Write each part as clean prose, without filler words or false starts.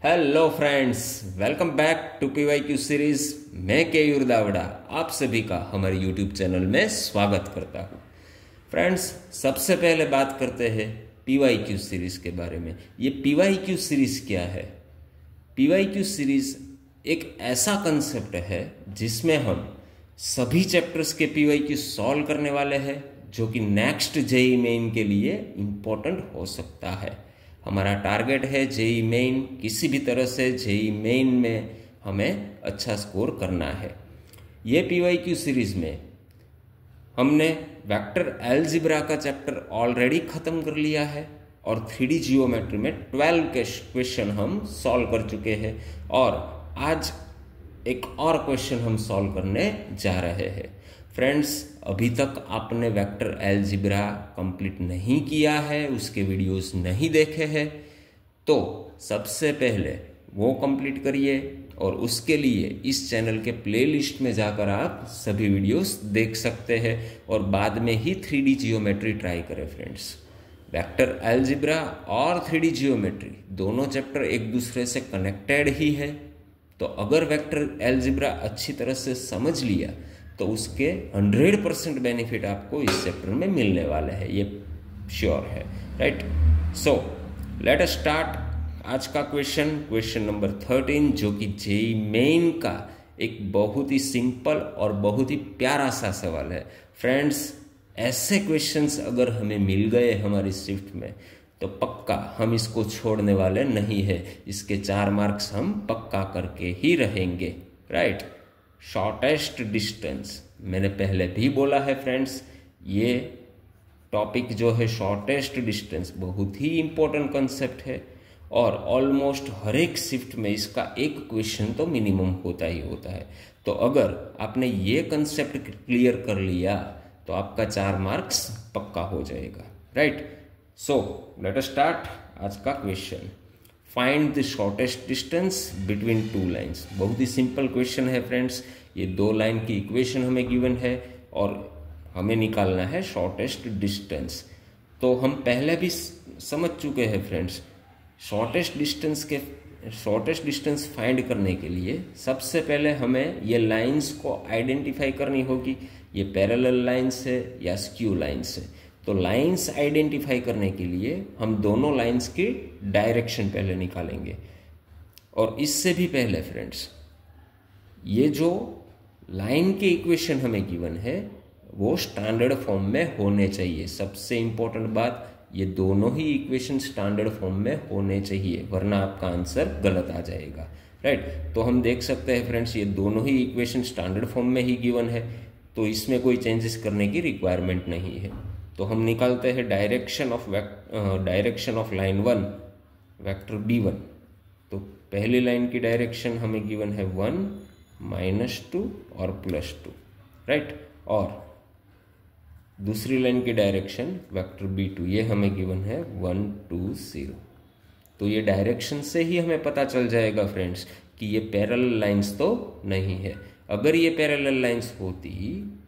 Hello friends, welcome back to PYQ series. मैं केयूर दावड़ा आप सभी का हमारे यूट्यूब चैनल में स्वागत करता हूँ। फ्रेंड्स, सबसे पहले बात करते हैं पीवाईक्यू सीरीज के बारे में। ये पीवाईक्यू सीरीज क्या है? पीवाईक्यू सीरीज एक ऐसा कंसेप्ट है जिसमें हम सभी चैप्टर्स के पीवाईक्यू सॉल्व करने वाले हैं, जो कि नेक्स्ट जेईई मेन के लिए इम्पोर्टेंट हो सकता है। हमारा टारगेट है जेईई मेन, किसी भी तरह से जेईई मेन में हमें अच्छा स्कोर करना है। ये पीवाईक्यू सीरीज में हमने वेक्टर अलजेब्रा का चैप्टर ऑलरेडी ख़त्म कर लिया है और 3D जियोमेट्री में 12 के क्वेश्चन हम सॉल्व कर चुके हैं और आज एक और क्वेश्चन हम सॉल्व करने जा रहे हैं। फ्रेंड्स, अभी तक आपने वेक्टर अलजेब्रा कंप्लीट नहीं किया है, उसके वीडियोस नहीं देखे हैं, तो सबसे पहले वो कंप्लीट करिए और उसके लिए इस चैनल के प्लेलिस्ट में जाकर आप सभी वीडियोस देख सकते हैं और बाद में ही 3D जियोमेट्री ट्राई करें। फ्रेंड्स, वेक्टर अलजेब्रा और 3D जियोमेट्री दोनों चैप्टर एक दूसरे से कनेक्टेड ही है, तो अगर वेक्टर अलजेब्रा अच्छी तरह से समझ लिया तो उसके 100% बेनिफिट आपको इस चैप्टर में मिलने वाले हैं, ये श्योर है, right. So let us start आज का क्वेश्चन नंबर 13, जो कि जेईई मेन का एक बहुत ही सिंपल और बहुत ही प्यारा सा सवाल है। फ्रेंड्स, ऐसे क्वेश्चंस अगर हमें मिल गए हमारी शिफ्ट में तो पक्का हम इसको छोड़ने वाले नहीं है। इसके 4 मार्क्स हम पक्का करके ही रहेंगे, राइट। शॉर्टेस्ट डिस्टेंस, मैंने पहले भी बोला है फ्रेंड्स, ये टॉपिक जो है शॉर्टेस्ट डिस्टेंस बहुत ही इंपॉर्टेंट कंसेप्ट है और ऑलमोस्ट हर एक शिफ्ट में इसका एक क्वेश्चन तो मिनिमम होता ही होता है। तो अगर आपने ये कंसेप्ट क्लियर कर लिया तो आपका 4 मार्क्स पक्का हो जाएगा, right. So let us start आज का question. Find the shortest distance between 2 lines. बहुत ही सिंपल क्वेश्चन है फ्रेंड्स। ये 2 लाइन की इक्वेशन हमें गिवन है और हमें निकालना है शॉर्टेस्ट डिस्टेंस। तो हम पहले भी समझ चुके हैं फ्रेंड्स, शॉर्टेस्ट डिस्टेंस फाइंड करने के लिए सबसे पहले हमें ये लाइंस को आइडेंटिफाई करनी होगी, ये पैरेलल लाइंस है या स्क्यू लाइंस है। तो लाइंस आइडेंटिफाई करने के लिए हम दोनों लाइंस की डायरेक्शन पहले निकालेंगे और इससे भी पहले फ्रेंड्स, ये जो लाइन के इक्वेशन हमें गिवन है वो स्टैंडर्ड फॉर्म में होने चाहिए। सबसे इंपॉर्टेंट बात, ये दोनों ही इक्वेशन स्टैंडर्ड फॉर्म में होने चाहिए, वरना आपका आंसर गलत आ जाएगा, राइट। तो हम देख सकते हैं फ्रेंड्स, ये दोनों ही इक्वेशन स्टैंडर्ड फॉर्म में ही गिवन है, तो इसमें कोई चेंजेस करने की रिक्वायरमेंट नहीं है। तो हम निकालते हैं direction of line 1 vector b1। तो पहली लाइन की डायरेक्शन हमें गिवन है 1, -2 और +2, राइट। और दूसरी लाइन की डायरेक्शन वेक्टर b2, ये हमें गिवन है 1, 2, 0। तो ये डायरेक्शन से ही हमें पता चल जाएगा फ्रेंड्स कि ये पैरेलल लाइंस तो नहीं है। अगर ये पैरेलल लाइंस होती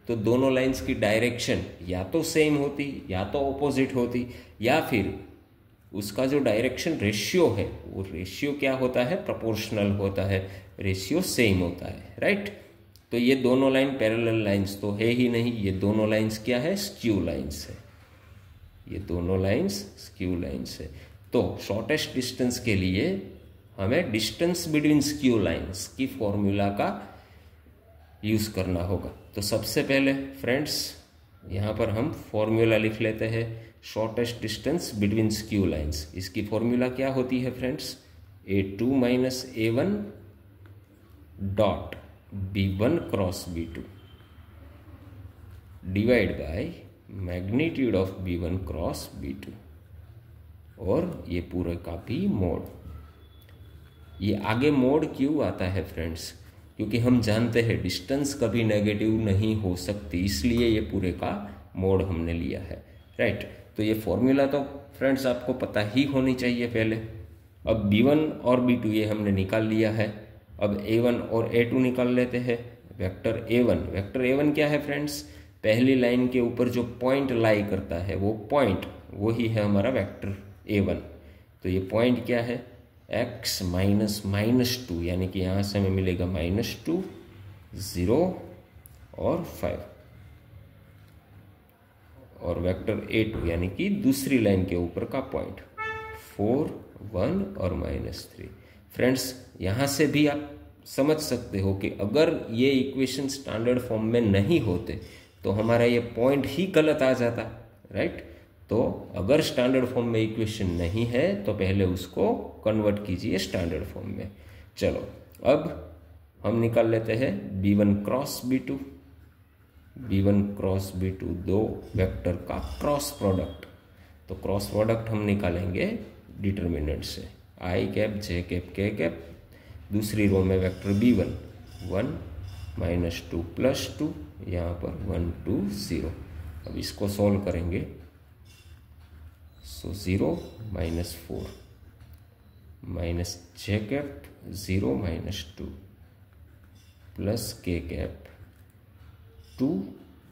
तो दोनों लाइंस की डायरेक्शन या तो सेम होती या तो ऑपोजिट होती, या फिर उसका जो डायरेक्शन रेशियो है वो रेशियो क्या होता है, प्रोपोर्शनल होता है, रेशियो सेम होता है, राइट। तो ये दोनों लाइन पैरेलल लाइंस तो है ही नहीं, ये दोनों लाइंस क्या है, स्क्यू लाइंस है। ये दोनों लाइंस स्क्यू लाइंस है। तो शॉर्टेस्ट डिस्टेंस के लिए हमें डिस्टेंस बिटवीन स्क्यू लाइंस की फॉर्मूला का यूज करना होगा। तो सबसे पहले फ्रेंड्स यहाँ पर हम फॉर्मूला लिख लेते हैं, shortest distance between skew lines. इसकी फॉर्मूला क्या होती है friends, a2 - a1 dot b1 cross b2 divide by magnitude of b1 cross b2 और ये पूरे का भी मोड। ये आगे मोड क्यों आता है फ्रेंड्स, क्योंकि हम जानते हैं डिस्टेंस कभी नेगेटिव नहीं हो सकती, इसलिए ये पूरे का मोड हमने लिया है, राइट। तो ये फॉर्मूला तो फ्रेंड्स आपको पता ही होनी चाहिए पहले। अब b1 और b2 ये हमने निकाल लिया है। अब a1 और a2 निकाल लेते हैं। वेक्टर a1 क्या है फ्रेंड्स, पहली लाइन के ऊपर जो पॉइंट लाई करता है वो पॉइंट वही है हमारा वेक्टर a1। तो ये पॉइंट क्या है, x माइनस -2 यानी कि यहाँ से हमें मिलेगा -2, 0 और 5 और वेक्टर a2 यानी कि दूसरी लाइन के ऊपर का पॉइंट 4, 1 और -3। फ्रेंड्स यहाँ से भी आप समझ सकते हो कि अगर ये इक्वेशन स्टैंडर्ड फॉर्म में नहीं होते तो हमारा ये पॉइंट ही गलत आ जाता, राइट। तो अगर स्टैंडर्ड फॉर्म में इक्वेशन नहीं है तो पहले उसको कन्वर्ट कीजिए स्टैंडर्ड फॉर्म में। चलो अब हम निकाल लेते हैं b1 cross b2। b1 cross b2 दो वेक्टर का क्रॉस प्रोडक्ट। तो क्रॉस प्रोडक्ट हम निकालेंगे डिटर्मिनेंट से, i cap j cap k cap. दूसरी रो में वेक्टर b1 1 -2 +2, यहाँ पर 1 2 0। अब इसको सॉल्व करेंगे, सो 0 -4 j cap 0 -2 plus k cap 2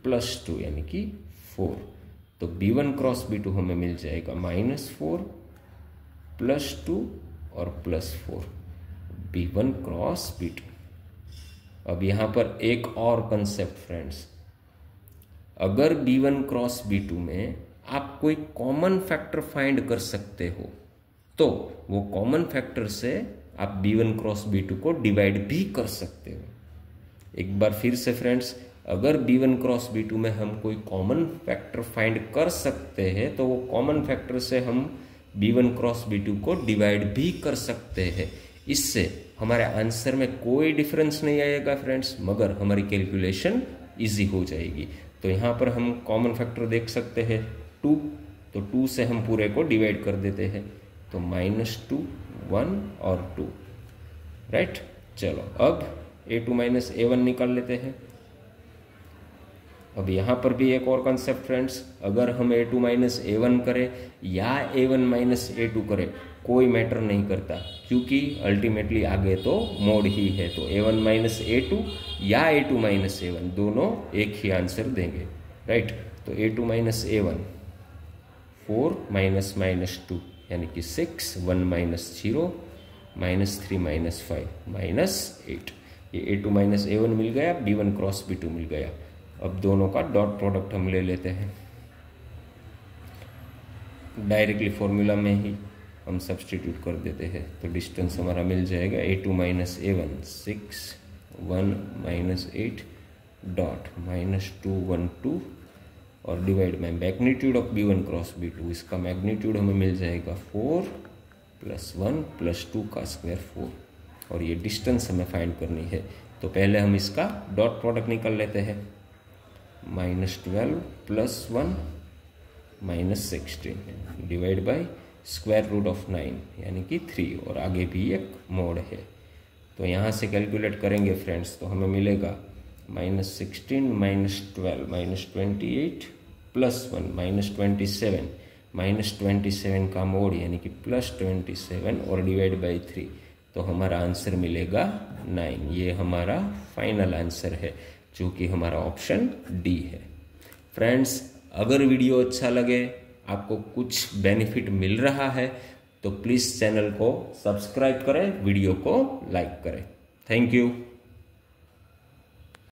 +2 यानी कि 4। तो b1 क्रॉस b2 हमें मिल जाएगा -4 +2 और +4, b1 क्रॉस b2। अब यहाँ पर एक और कंसेप्ट फ्रेंड्स, अगर b1 क्रॉस b2 में आप कोई कॉमन फैक्टर फाइंड कर सकते हो तो वो कॉमन फैक्टर से आप b1 क्रॉस b2 को डिवाइड भी कर सकते हो। एक बार फिर से फ्रेंड्स, अगर b1 क्रॉस b2 में हम कोई कॉमन फैक्टर फाइंड कर सकते हैं तो वो कॉमन फैक्टर से हम b1 क्रॉस b2 को डिवाइड भी कर सकते हैं। इससे हमारे आंसर में कोई डिफरेंस नहीं आएगा फ्रेंड्स, मगर हमारी कैलकुलेशन इजी हो जाएगी। तो यहाँ पर हम कॉमन फैक्टर देख सकते हैं 2, तो 2 से हम पूरे को डिवाइड कर देते हैं, तो -2 1 और 2, राइट। चलो अब a2 a1 निकाल लेते हैं। अब यहाँ पर भी एक और कंसेप्ट फ्रेंड्स, अगर हम a2 a1 करें या a1 a2 करें कोई मैटर नहीं करता, क्योंकि अल्टीमेटली आगे तो मोड ही है। तो a1 a2 या a2 a1 दोनों एक ही आंसर देंगे, राइट। तो a2 a1 4 -2 यानी कि 6, 1 -0 -3 -5 -8। ये a2 a1 मिल गया, b1 क्रॉस b2 मिल गया। अब दोनों का डॉट प्रोडक्ट हम ले लेते हैं, डायरेक्टली फॉर्मूला में ही हम सब्सटीट्यूट कर देते हैं। तो डिस्टेंस हमारा मिल जाएगा a2 a1 6 1 -8 डॉट -2 1 2 और डिवाइड में magnitude of b1 cross b2, इसका मैग्नीट्यूड हमें मिल जाएगा 4 + 1 + 2 का स्क्वायर 4, और ये डिस्टेंस हमें फाइंड करनी है। तो पहले हम इसका डॉट प्रोडक्ट निकाल लेते हैं, -12 + 1 -16 divide by square root of 9 यानी कि 3, और आगे भी एक मोड है। तो यहाँ से कैलकुलेट करेंगे फ्रेंड्स, तो हमें मिलेगा -16 -12 -28 + 1 -27 का मोड यानी कि +27 और डिवाइड बाई 3, तो हमारा आंसर मिलेगा 9। ये हमारा फाइनल आंसर है, जो कि हमारा ऑप्शन डी है। फ्रेंड्स, अगर वीडियो अच्छा लगे, आपको कुछ बेनिफिट मिल रहा है, तो प्लीज़ चैनल को सब्सक्राइब करें, वीडियो को लाइक करें। Thank you.